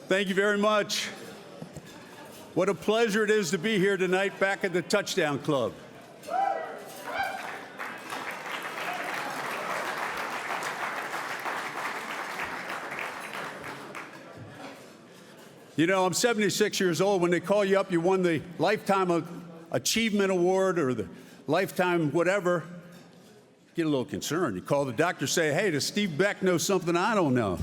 Thank you very much. What a pleasure it is to be here tonight back at the Touchdown Club. You know, I'm 76 years old. When they call you up, you won the Lifetime Achievement Award or the Lifetime whatever, get a little concerned. You call the doctor, say, hey, does Steve Beck know something I don't know?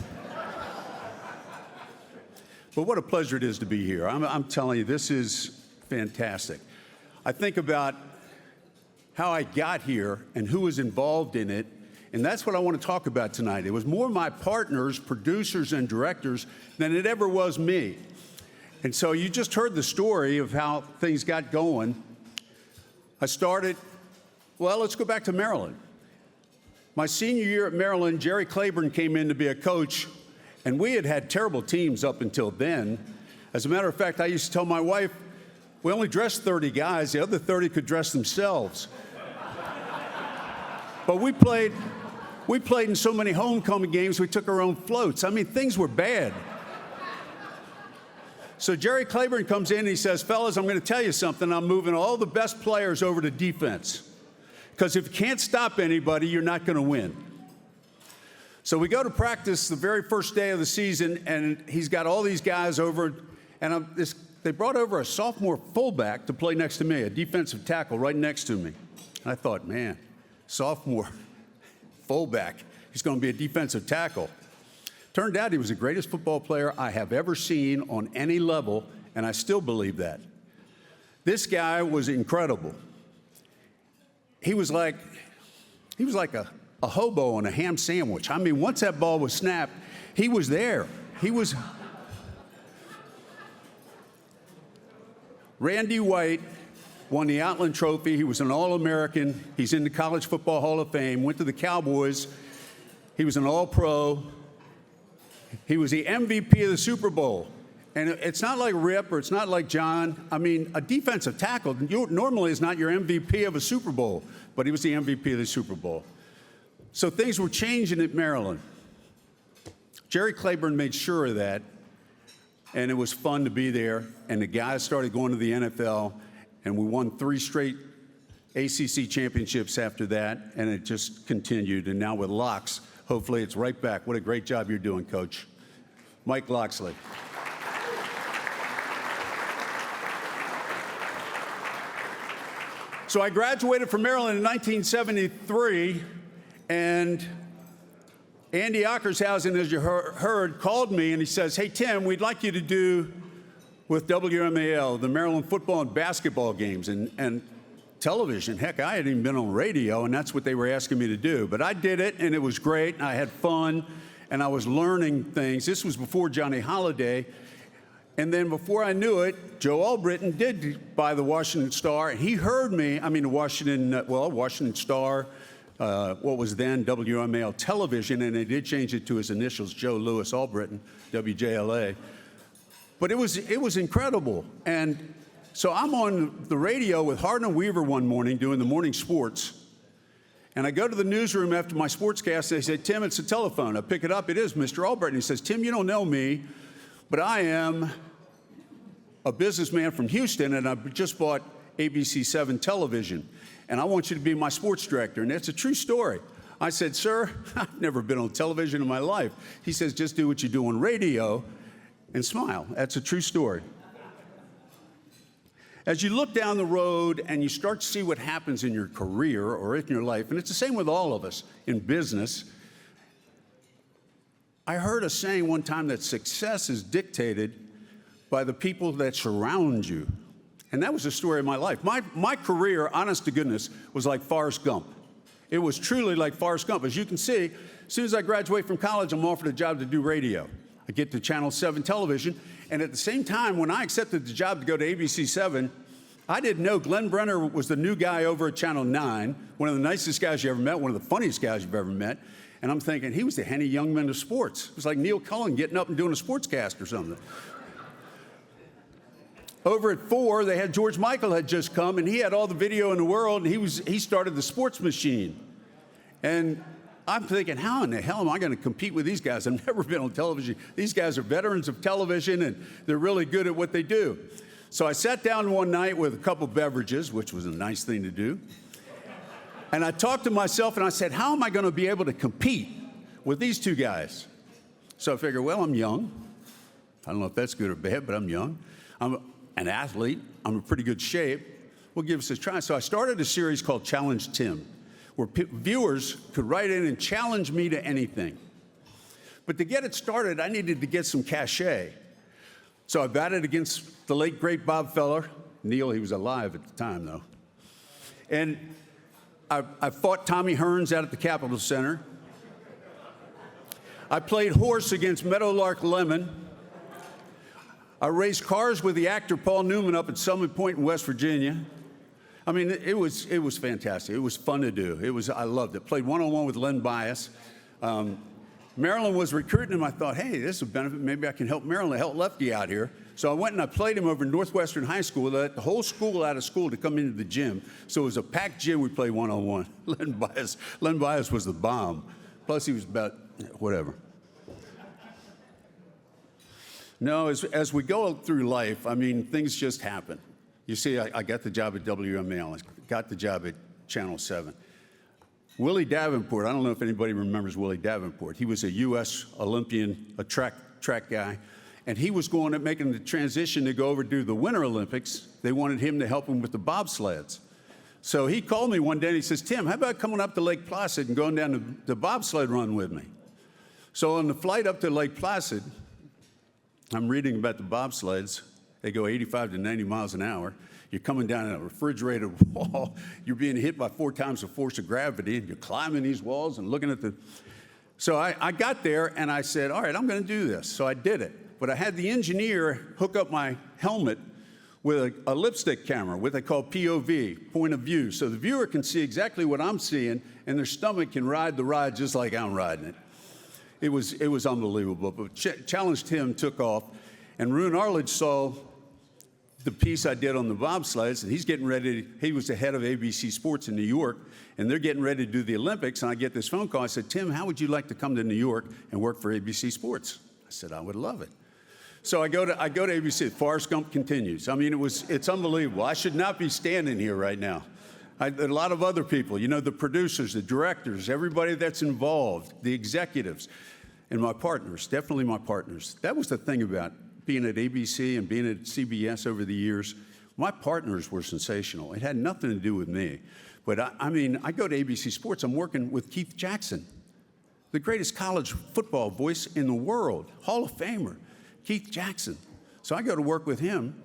But what a pleasure it is to be here. I'm telling you, this is fantastic. I think about how I got here and who was involved in it, and that's what I want to talk about tonight. It was more my partners, producers, and directors than it ever was me. And so you just heard the story of how things got going. I started, well, let's go back to Maryland. My senior year at Maryland, Jerry Claiborne came in to be a coach, and we had had terrible teams up until then. As a matter of fact, I used to tell my wife, we only dressed 30 guys, the other 30 could dress themselves. But we played in so many homecoming games, we took our own floats. I mean, things were bad. So Jerry Claiborne comes in and he says, fellas, I'm gonna tell you something, I'm moving all the best players over to defense. Because if you can't stop anybody, you're not gonna win. So we go to practice the very first day of the season, and he's got all these guys over, and they brought over a sophomore fullback to play next to me, a defensive tackle right next to me. And I thought, man, sophomore fullback, he's going to be a defensive tackle. Turned out he was the greatest football player I have ever seen on any level, and I still believe that. This guy was incredible. He was like a hobo on a ham sandwich. I mean, once that ball was snapped, he was there. Randy White won the Outland Trophy. He was an All-American. He's in the College Football Hall of Fame, went to the Cowboys. He was an All-Pro. He was the MVP of the Super Bowl. And it's not like Rip or it's not like John. I mean, a defensive tackle normally is not your MVP of a Super Bowl, but he was the MVP of the Super Bowl. So things were changing at Maryland. Jerry Claiborne made sure of that, and it was fun to be there. And the guys started going to the NFL, and we won 3 straight ACC championships after that, and it just continued. And now with Locks, hopefully it's right back. What a great job you're doing, Coach. Mike Loxley. So I graduated from Maryland in 1973. And Andy Ockershausen, as you heard, called me and he says, hey, Tim, we'd like you to do with WMAL, the Maryland football and basketball games and television. Heck, I hadn't even been on radio, and that's what they were asking me to do. But I did it, and it was great, and I had fun, and I was learning things. This was before Johnny Holiday. And then before I knew it, Joe Albritton did buy the Washington Star. He heard me, the Washington Star, what was then WMAL television, and they did change it to his initials, Joe Louis Albritton, WJLA. But it was incredible. And so I'm on the radio with Hardin Weaver one morning doing the morning sports. And I go to the newsroom after my sportscast, and they say, Tim, it's a telephone. I pick it up, it is Mr. Albritton. He says, Tim, you don't know me, but I am a businessman from Houston, and I just bought ABC7 television. And I want you to be my sports director. And that's a true story. I said, sir, I've never been on television in my life. He says, just do what you do on radio and smile. That's a true story. As you look down the road and you start to see what happens in your career or in your life, and it's the same with all of us in business, I heard a saying one time that success is dictated by the people that surround you. And that was the story of my life. My career, honest to goodness, was like Forrest Gump. It was truly like Forrest Gump. As you can see, as soon as I graduate from college, I'm offered a job to do radio. I get to Channel 7 television, and at the same time, when I accepted the job to go to ABC7, I didn't know Glenn Brenner was the new guy over at Channel 9, one of the nicest guys you ever met, one of the funniest guys you've ever met. And I'm thinking, he was the Henny Youngman of sports. It was like Neil Cullen getting up and doing a sportscast or something. Over at 4, they had George Michael had just come, and he had all the video in the world, and he started the Sports Machine. And I'm thinking, how in the hell am I going to compete with these guys? I've never been on television. These guys are veterans of television, and they're really good at what they do. So I sat down one night with a couple beverages, which was a nice thing to do. And I talked to myself, and I said, how am I going to be able to compete with these two guys? So I figured, well, I'm young. I don't know if that's good or bad, but I'm young. I'm an athlete. I'm in pretty good shape. We'll give this a try. So I started a series called Challenge Tim, where viewers could write in and challenge me to anything. But to get it started, I needed to get some cachet. So I batted against the late, great Bob Feller. Neil, he was alive at the time, though. And I fought Tommy Hearns out at the Capitol Center. I played horse against Meadowlark Lemon. I raced cars with the actor Paul Newman up at Summit Point in West Virginia. I mean, it was fantastic. It was fun to do. I loved it. Played one-on-one with Len Bias. Maryland was recruiting him. I thought, hey, this will benefit. Maybe I can help Maryland, help Lefty out here. So I went and I played him over in Northwestern High School. They let the whole school out of school to come into the gym. So it was a packed gym. We played one-on-one. Len Bias was the bomb. Plus, he was about whatever. No, as we go through life, I mean, things just happen. You see, I got the job at WML. I got the job at Channel 7. Willie Davenport, I don't know if anybody remembers Willie Davenport. He was a U.S. Olympian, a track guy, and he was making the transition to go over to the Winter Olympics. They wanted him to help him with the bobsleds. So he called me one day and he says, Tim, how about coming up to Lake Placid and going down the bobsled run with me? So on the flight up to Lake Placid, I'm reading about the bobsleds. They go 85 to 90 miles an hour. You're coming down a refrigerated wall. You're being hit by 4 times the force of gravity, and you're climbing these walls and looking at the... So I got there, and I said, all right, I'm going to do this. So I did it. But I had the engineer hook up my helmet with a lipstick camera, what they call POV, point of view. So the viewer can see exactly what I'm seeing, and their stomach can ride the ride just like I'm riding it. It was unbelievable. But Challenge Tim took off, and Roone Arledge saw the piece I did on the bobsleds, and he's getting ready. He was the head of ABC Sports in New York, and they're getting ready to do the Olympics. And I get this phone call. I said, Tim, how would you like to come to New York and work for ABC Sports? I said, I would love it. So I go to ABC. Forrest Gump continues. I mean, it's unbelievable. I should not be standing here right now. A lot of other people, you know, the producers, the directors, everybody that's involved, the executives, and my partners, definitely my partners. That was the thing about being at ABC and being at CBS over the years. My partners were sensational. It had nothing to do with me. But I mean, I go to ABC Sports. I'm working with Keith Jackson, the greatest college football voice in the world, Hall of Famer, Keith Jackson. So I go to work with him.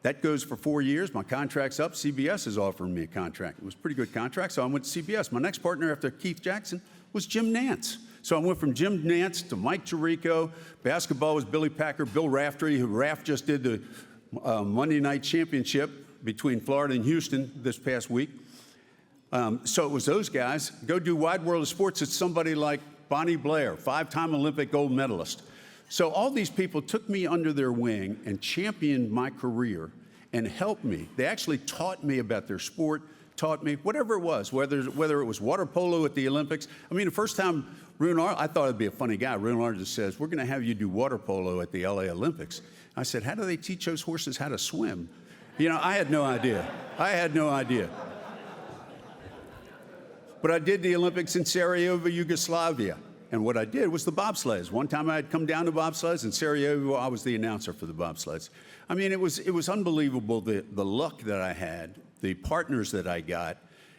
That goes for 4 years. My contract's up. CBS is offering me a contract. It was a pretty good contract, so I went to CBS. My next partner after Keith Jackson was Jim Nantz. So I went from Jim Nantz to Mike Tirico. Basketball was Billy Packer, Bill Raftery, who Raft just did the Monday night championship between Florida and Houston this past week. So it was those guys. Go do Wide World of Sports. It's somebody like Bonnie Blair, 5-time Olympic gold medalist. So all these people took me under their wing and championed my career and helped me. They actually taught me about their sport, taught me whatever it was, whether it was water polo at the Olympics. I mean, the first time I thought it'd be a funny guy. Roone Arledge says, we're going to have you do water polo at the LA Olympics. I said, how do they teach those horses how to swim? You know, I had no idea. But I did the Olympics in Sarajevo, Yugoslavia. And what I did was the bobsleds. One time I had come down to bobsleds. In Sarajevo, I was the announcer for the bobsleds. I mean, it was unbelievable, the luck that I had, the partners that I got.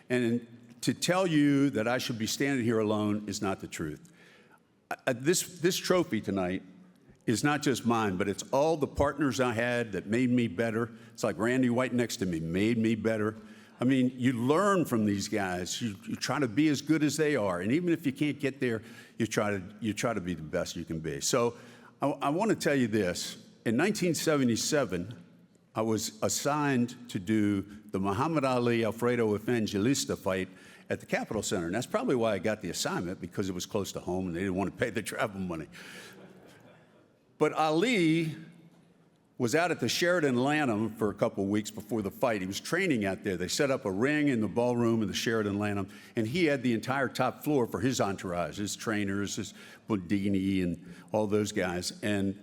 And to tell you that I should be standing here alone is not the truth. This trophy tonight is not just mine, but it's all the partners I had that made me better. It's like Randy White next to me made me better. I mean, you learn from these guys. You try to be as good as they are, and even if you can't get there, you try to be the best you can be. So I want to tell you this. In 1977, I was assigned to do the Muhammad Ali Alfredo Evangelista fight at the Capitol Center, and that's probably why I got the assignment, because it was close to home and they didn't want to pay the travel money. But Ali was out at the Sheraton Lanham for a couple of weeks before the fight. He was training out there. They set up a ring in the ballroom in the Sheraton Lanham, and he had the entire top floor for his entourage, his trainers, his Bodini, and all those guys. And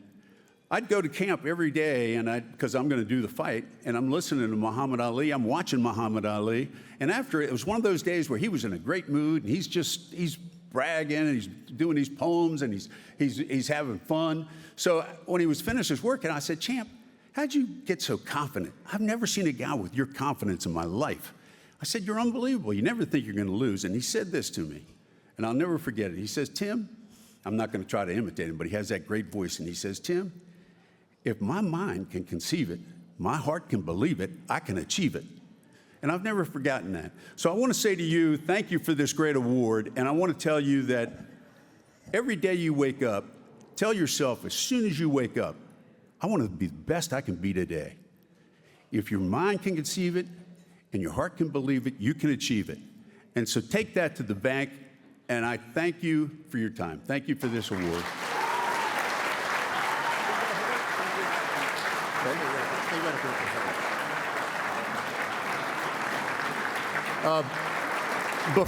I'd go to camp every day, and because I'm going to do the fight, and I'm listening to Muhammad Ali. I'm watching Muhammad Ali, and after it was one of those days where he was in a great mood, and he's bragging, and he's doing these poems, and he's having fun. So when he was finished his work, and I said, "Champ, how'd you get so confident? I've never seen a guy with your confidence in my life." I said, "You're unbelievable. You never think you're going to lose." And he said this to me, and I'll never forget it. He says, "Tim," I'm not going to try to imitate him, but he has that great voice, and he says, "Tim, if my mind can conceive it, my heart can believe it, I can achieve it." And I've never forgotten that. So I want to say to you, thank you for this great award. And I want to tell you that every day you wake up, tell yourself as soon as you wake up, I want to be the best I can be today. If your mind can conceive it and your heart can believe it, you can achieve it. And so take that to the bank. And I thank you for your time. Thank you for this award. Before